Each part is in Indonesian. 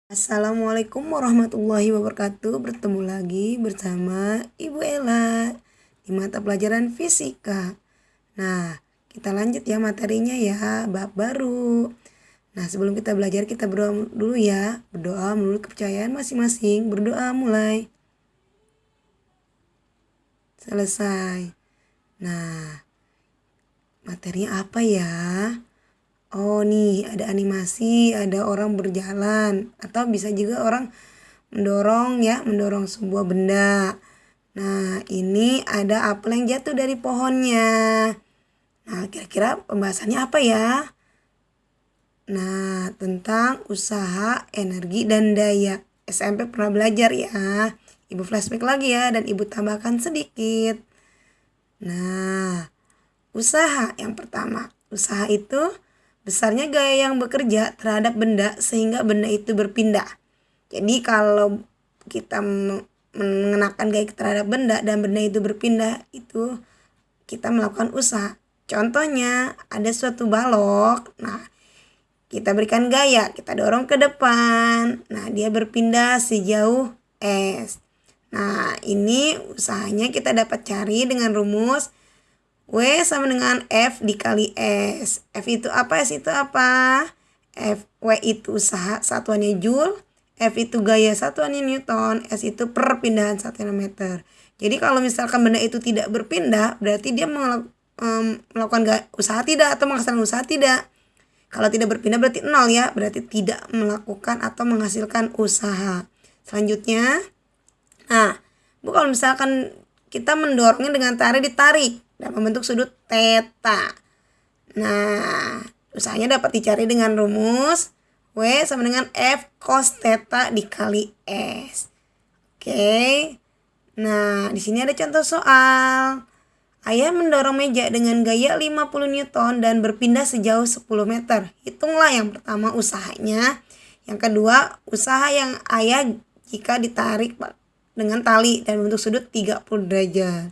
Assalamualaikum warahmatullahi wabarakatuh. Bertemu lagi bersama Ibu Ella di mata pelajaran fisika. Nah, kita lanjut ya materinya ya, bab baru. Nah, sebelum kita belajar kita berdoa dulu ya. Berdoa menurut kepercayaan masing-masing. Berdoa mulai. Selesai. Nah, materinya apa ya? Oh nih ada animasi, ada orang berjalan, atau bisa juga orang mendorong ya, mendorong sebuah benda. Nah ini ada apel yang jatuh dari pohonnya. Nah kira-kira pembahasannya apa ya? Nah tentang usaha, energi, dan daya. SMP pernah belajar ya. Ibu flashback lagi ya dan ibu tambahkan sedikit. Nah usaha yang pertama. Usaha itu besarnya gaya yang bekerja terhadap benda sehingga benda itu berpindah. Jadi kalau kita mengenakan gaya terhadap benda dan benda itu berpindah, itu kita melakukan usaha. Contohnya ada suatu balok, nah kita berikan gaya, kita dorong ke depan, nah dia berpindah sejauh S. Nah ini usahanya kita dapat cari dengan rumus W sama dengan F dikali S. F itu apa? S itu apa? W itu usaha, satuannya Joule. F itu gaya, satuannya Newton. S itu perpindahan 1 meter. Jadi kalau misalkan benda itu tidak berpindah, berarti dia melakukan usaha tidak atau menghasilkan usaha tidak. Kalau tidak berpindah berarti 0 ya. Berarti tidak melakukan atau menghasilkan usaha. Selanjutnya, nah, kalau misalkan kita mendorongnya dengan ditarik dan membentuk sudut theta. Nah, usahanya dapat dicari dengan rumus W sama dengan F cos theta dikali S. Oke. Nah, di sini ada contoh soal. Ayah mendorong meja dengan gaya 50 Newton dan berpindah sejauh 10 meter. Hitunglah yang pertama usahanya. Yang kedua, usaha yang ayah jika ditarik dengan tali dan bentuk sudut 30 derajat.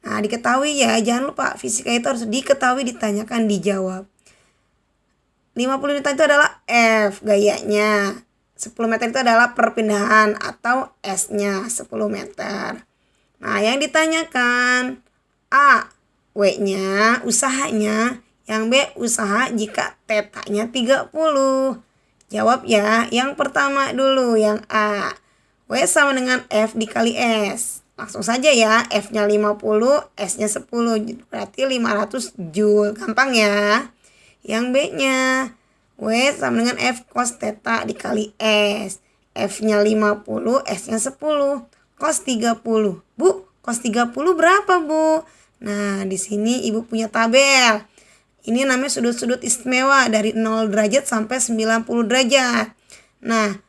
Nah, diketahui ya, jangan lupa fisika itu harus diketahui, ditanyakan, dijawab. 50 Newton itu adalah F gayanya. 10 meter itu adalah perpindahan atau S-nya 10 meter. Nah, yang ditanyakan A, W-nya, usahanya. Yang B, usaha jika tetanya 30. Jawab ya, yang pertama dulu, yang A. W sama dengan F dikali S. Langsung saja ya, F-nya 50, S-nya 10, berarti 500 Joule. Gampang ya. Yang B-nya, W sama dengan F cos theta dikali S. F-nya 50, S-nya 10, cos 30. Bu, cos 30 berapa, Bu? Nah, di sini Ibu punya tabel. Ini namanya sudut-sudut istimewa dari 0 derajat sampai 90 derajat. Nah,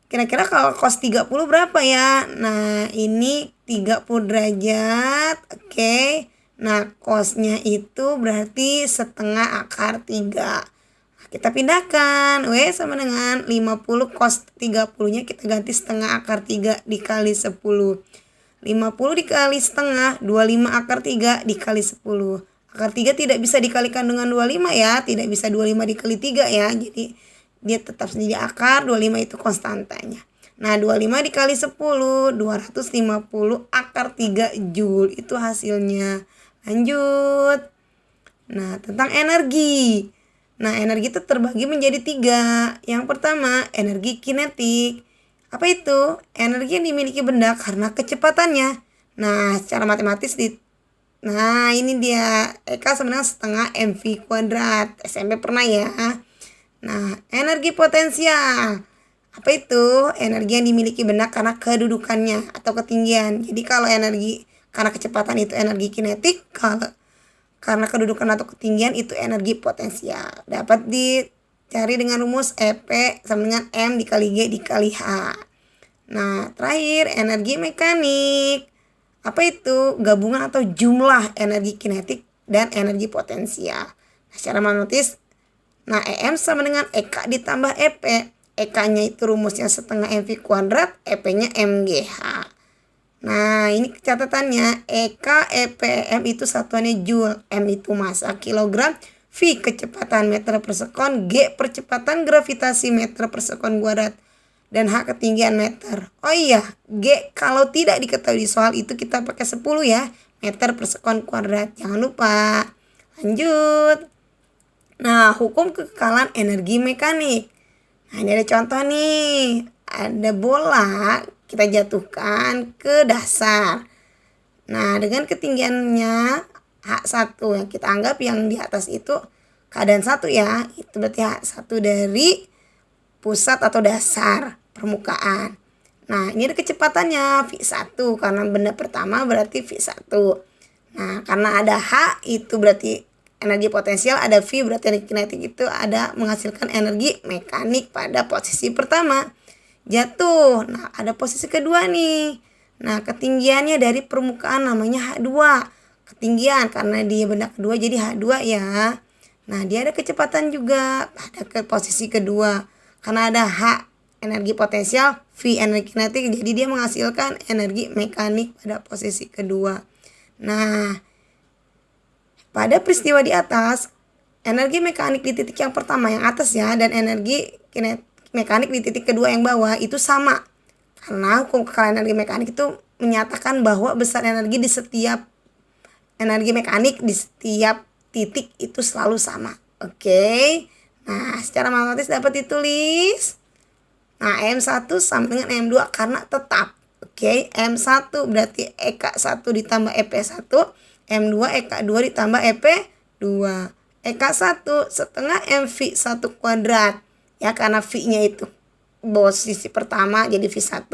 kira-kira kalau cos 30 berapa ya? Nah, ini 30 derajat. Oke. Nah, cosnya itu berarti setengah akar 3. Nah, kita pindahkan. W sama dengan 50 cos 30-nya kita ganti setengah akar 3 dikali 10. 50 dikali setengah, 25 akar 3 dikali 10. Akar 3 tidak bisa dikalikan dengan 25 ya. Tidak bisa 25 dikali 3 ya. Jadi dia tetap sendiri akar, 25 itu konstantanya. Nah, 25 dikali 10, 250 akar 3 Joule. Itu hasilnya. Lanjut. Nah, tentang energi. Nah, energi itu terbagi menjadi 3. Yang pertama, energi kinetik. Apa itu? Energi yang dimiliki benda karena kecepatannya. Nah, secara matematis nah, ini dia. Eka sebenarnya setengah mv kuadrat. SMP pernah ya. Nah, energi potensial. Apa itu? Energi yang dimiliki benda karena kedudukannya atau ketinggian. Jadi kalau energi karena kecepatan itu energi kinetik, kalau karena kedudukan atau ketinggian itu energi potensial. Dapat dicari dengan rumus EP sama dengan M dikali G dikali H. Nah, terakhir energi mekanik. Apa itu? Gabungan atau jumlah energi kinetik dan energi potensial. Nah, secara matematis, nah, EM sama dengan EK ditambah EP. EK-nya itu rumusnya setengah mv kuadrat, EP-nya MGH. Nah, ini catatannya. EK, EP, M itu satuannya Joule. M itu massa kilogram. V kecepatan meter per sekon. G percepatan gravitasi meter per sekon kuadrat. dan H ketinggian meter. Oh iya, G kalau tidak diketahui di soal itu kita pakai 10 ya, meter per sekon kuadrat. Jangan lupa. Lanjut. Nah, hukum kekekalan energi mekanik. Nah, ini ada contoh nih. Ada bola kita jatuhkan ke dasar. Nah, dengan ketinggiannya H1 yang kita anggap yang di atas itu keadaan 1 ya. Itu berarti H1 dari pusat atau dasar permukaan. Nah, ini ada kecepatannya V1 karena benda pertama berarti V1. Nah, karena ada H itu berarti energi potensial, ada V berarti energi kinetik, itu ada menghasilkan energi mekanik pada posisi pertama. Jatuh. Nah, ada posisi kedua nih. Nah, ketinggiannya dari permukaan namanya H2. Ketinggian karena dia benda kedua jadi H2 ya. Nah, dia ada kecepatan juga pada ke posisi kedua. Karena ada H energi potensial, V energi kinetik, jadi dia menghasilkan energi mekanik pada posisi kedua. Nah, pada peristiwa di atas, energi mekanik di titik yang pertama yang atas ya, dan energi mekanik di titik kedua yang bawah itu sama. Karena hukum kekalahan energi mekanik itu menyatakan bahwa besar energi di setiap energi mekanik di setiap titik itu selalu sama. Oke. Nah, secara matematis dapat ditulis. Nah, M1 sama dengan M2 karena tetap. Oke, M1 berarti EK1 ditambah EP1, M2 EK2 ditambah EP2. EK1 setengah MV1 kuadrat. Ya, karena V-nya itu posisi pertama jadi V1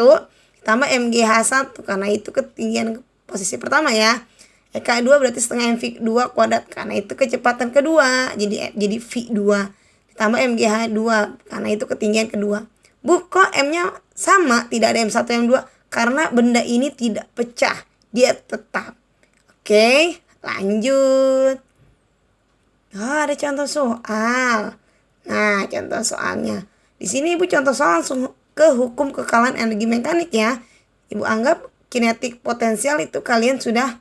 ditambah MGH1 karena itu ketinggian posisi pertama ya. EK2 berarti setengah MV2 kuadrat karena itu kecepatan kedua jadi V2 ditambah MGH2 karena itu ketinggian kedua. Bu, kok M-nya sama, tidak ada M1 M2 karena benda ini tidak pecah, dia tetap. Oke, lanjut. Oh, ada contoh soal. Nah, contoh soalnya. Di sini Ibu contoh soal langsung ke hukum kekalahan energi mekanik ya. Ibu anggap kinetik potensial itu kalian sudah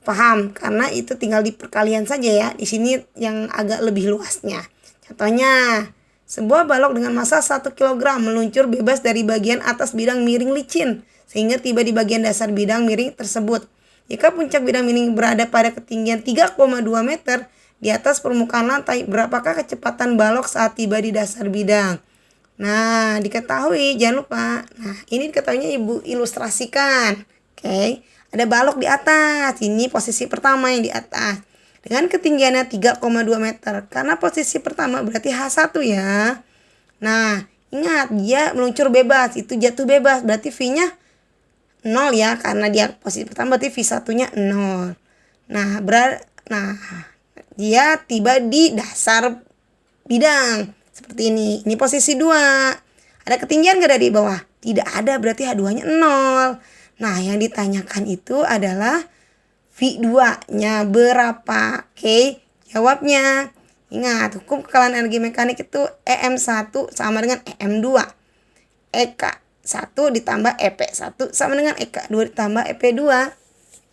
paham karena itu tinggal di perkalian saja ya. Di sini yang agak lebih luasnya. Contohnya, sebuah balok dengan massa 1 kg meluncur bebas dari bagian atas bidang miring licin sehingga tiba di bagian dasar bidang miring tersebut. Jika puncak bidang miring berada pada ketinggian 3,2 meter di atas permukaan lantai, berapakah kecepatan balok saat tiba di dasar bidang? Nah, diketahui, jangan lupa. Nah, ini diketahuinya Ibu ilustrasikan. Oke, ada balok di atas. Ini posisi pertama yang di atas. Dengan ketinggiannya 3,2 meter. Karena posisi pertama berarti H1 ya. Nah, ingat dia meluncur bebas. Itu jatuh bebas. Berarti V-nya 0 ya. Karena dia posisi pertama berarti V1-nya 0. Nah, dia tiba di dasar bidang. Seperti ini. Ini posisi 2. Ada ketinggian gak dari bawah? Tidak ada. Berarti H2-nya 0. Nah, yang ditanyakan itu adalah V2-nya berapa? Oke, jawabnya. Ingat, hukum kekalahan energi mekanik itu EM1 sama dengan EM2. EK1 ditambah EP1 sama dengan EK2 ditambah EP2.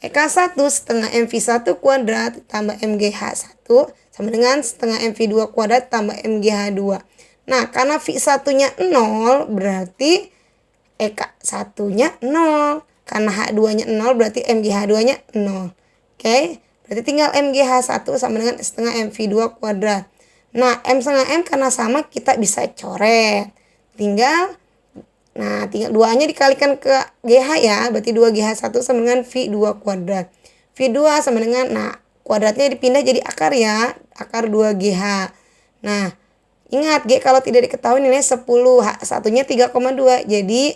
EK1 setengah MV1 kuadrat ditambah MGH1 sama dengan setengah MV2 kuadrat tambah MGH2. Nah, karena V1-nya 0 berarti EK1-nya 0. Karena H2-nya 0 berarti MGH2-nya 0. Oke, berarti tinggal MGH1 sama dengan setengah MV2 kuadrat. Nah, M setengah M karena sama kita bisa coret. Tinggal 2-nya dikalikan ke GH ya. Berarti 2GH1 sama dengan V2 kuadrat. V2 sama dengan, kuadratnya dipindah jadi akar ya. Akar 2GH. Nah, ingat G kalau tidak diketahui nilai 10. H1-nya 3,2. Jadi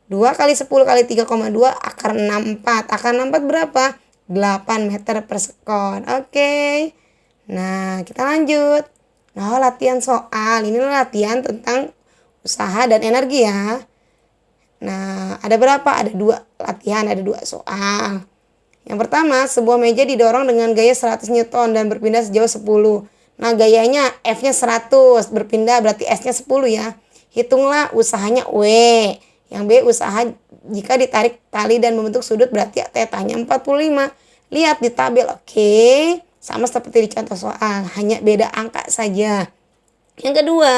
2 kali 10 kali 3,2 akar 64. Akar 64 berapa? 8 meter per sekon. Oke. Nah, kita lanjut. Nah, latihan soal. Ini latihan tentang usaha dan energi ya. Nah, ada berapa? Ada 2 latihan, ada 2 soal. Yang pertama, sebuah meja didorong dengan gaya 100 Newton dan berpindah sejauh 10. Nah, gayanya F-nya 100, berpindah berarti S-nya 10 ya. Hitunglah usahanya W. Yang B usaha jika ditarik tali dan membentuk sudut berarti tetanya 45. Lihat di tabel, oke. Sama seperti di contoh soal, hanya beda angka saja. Yang kedua,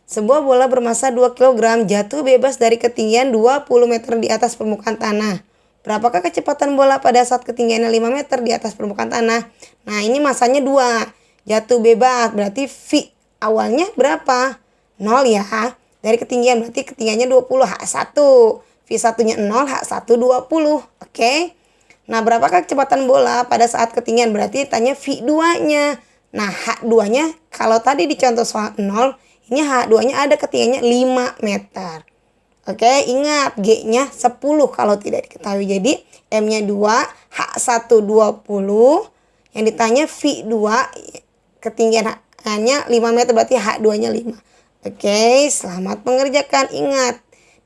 Sebuah bola bermassa 2 kg jatuh bebas dari ketinggian 20 meter di atas permukaan tanah. Berapakah kecepatan bola pada saat ketinggiannya 5 meter di atas permukaan tanah? Nah, ini massanya 2. Jatuh bebas berarti V awalnya berapa? 0 ya. Dari ketinggian berarti ketinggiannya 20 H1. V1-nya 0, H1 20. Oke. Nah, berapakah kecepatan bola pada saat ketinggian? Berarti tanya V2-nya. Nah, H2-nya kalau tadi di contoh soal 0, ini H2-nya ada ketinggiannya 5 meter. Oke, ingat G-nya 10 kalau tidak diketahui. Jadi M-nya 2, H1 20. Yang ditanya V2 ketinggiannya 5 meter berarti H2-nya 5. Oke, selamat mengerjakan. Ingat,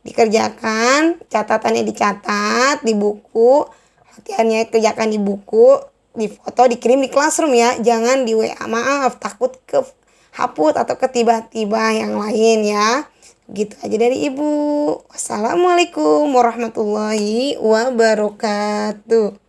dikerjakan, catatannya dicatat di buku, latihannya kerjakan di buku, di foto, dikirim di classroom ya. Jangan di WA. Maaf, takut kehapus atau ketiba-tiba yang lain ya. Gitu aja dari Ibu. Wassalamualaikum warahmatullahi wabarakatuh.